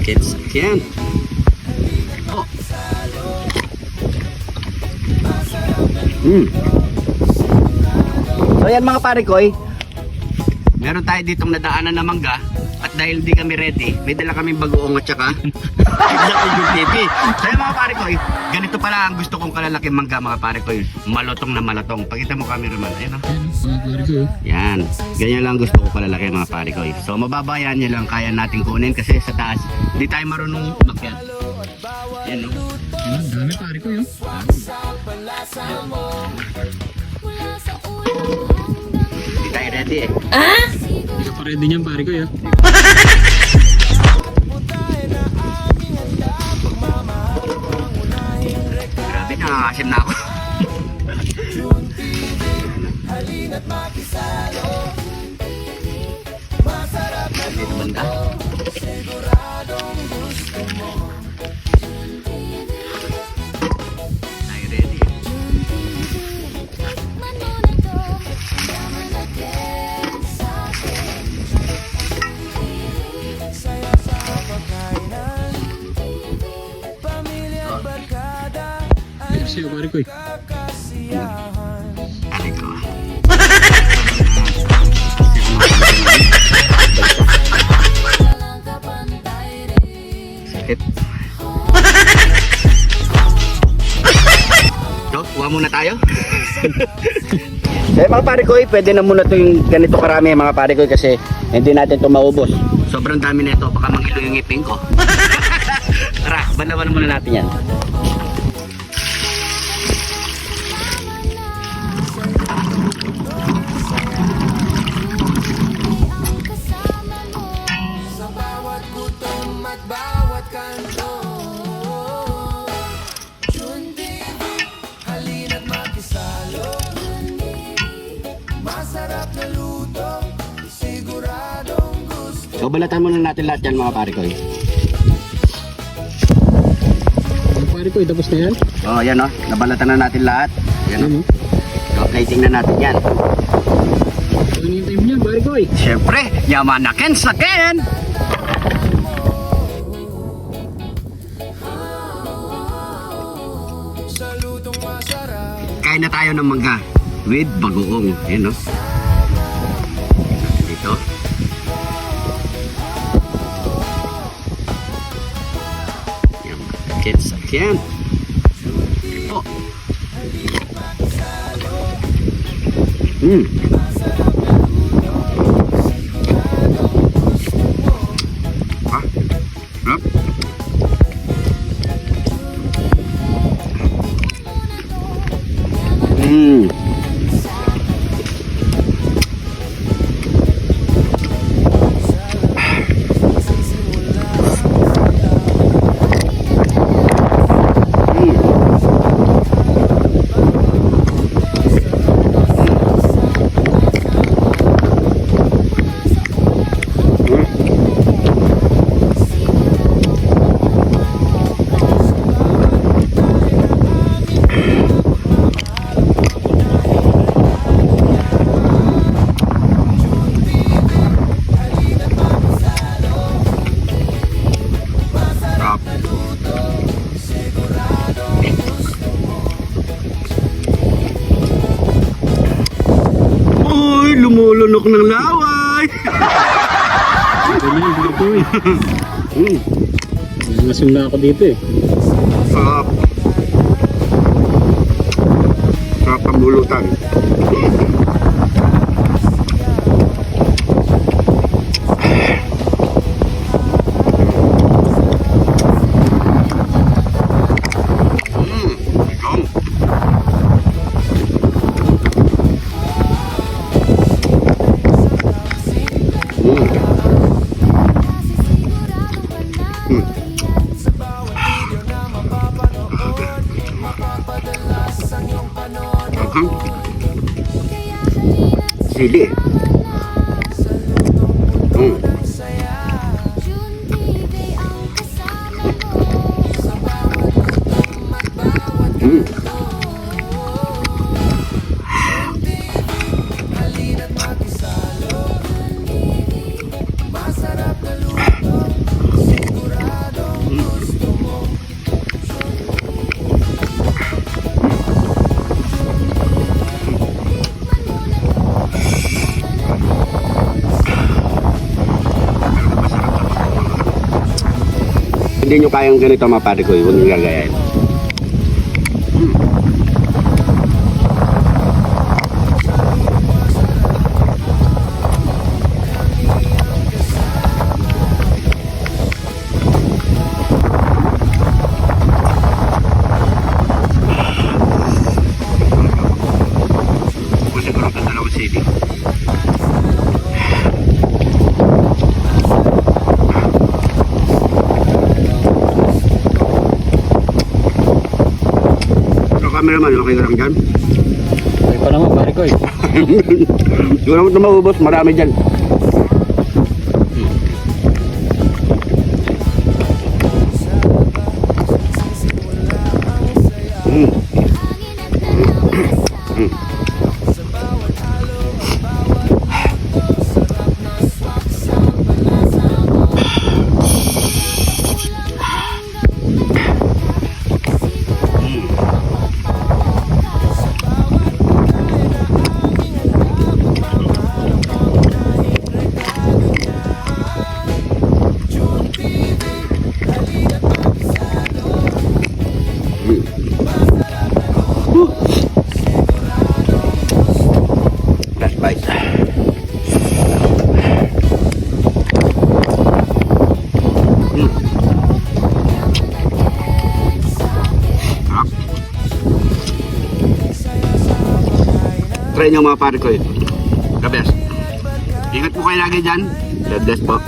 Kids again. Oh. So yan mga pare ko, meron tayo ditong nadaanan na mangga. At dahil hindi kami ready, may dala kaming bagoong at saka yung TV. So yan mga pare ko, ganito pala ang gusto kong kalalaking mangga mga pare ko. Malotong na malotong. Pakita mo cameraman. Ayan o. Yan. Ganyan lang gusto ko kalalaki mga pare ko. So mababayan nyo lang, kaya natin kunin kasi sa taas hindi tayo marunong umakyat. Yan o. Dami pare ko yun. Hindi tayo ready eh. Hindi ka pa ready niyan pare ko yun. Grabe, nakakasim na ako. Dito banda. Tayo ready. Sa'yo pare ko eh. Aray ko. Sakit. So, kuha muna tayo. Eh mga pare ko, pwede na muna ito yung ganito karami mga pare ko kasi hindi natin ito maubos. Sobrang dami na ito, baka mangilo yung ngipin ko. Tara, banawan muna natin yan. So balatan muna natin lahat yan mga pare ko. Pare ko tapos na yan. Oh, yan oh, nabalatan na natin lahat. Yan oh. So plating na natin yan. Ano yung time niya pare ko eh? Siyempre, Yamanaken again! Kain na tayo ng mangga with bagoong. Yan oh. Dito. Kids again. Oh. Ah. Up. Uy, lumulunok ng laway. Ganyan pare ko eh. Nasim na ako dito eh. Sarap. Sarap ang bulutan. Sili. hindi nyo kayang ganito mga pare ko, huwag nyo gagayain. Kung siguro ang dalawang sili. Cameraman, okay ka lang dyan? Okay pa naman, pare ko eh. Siguro mo ito maubos, marami dyan. Last bite. Sarap. Try nyo mga pare ko eh. The best. Ingat po kayo lagi dyan. God bless po.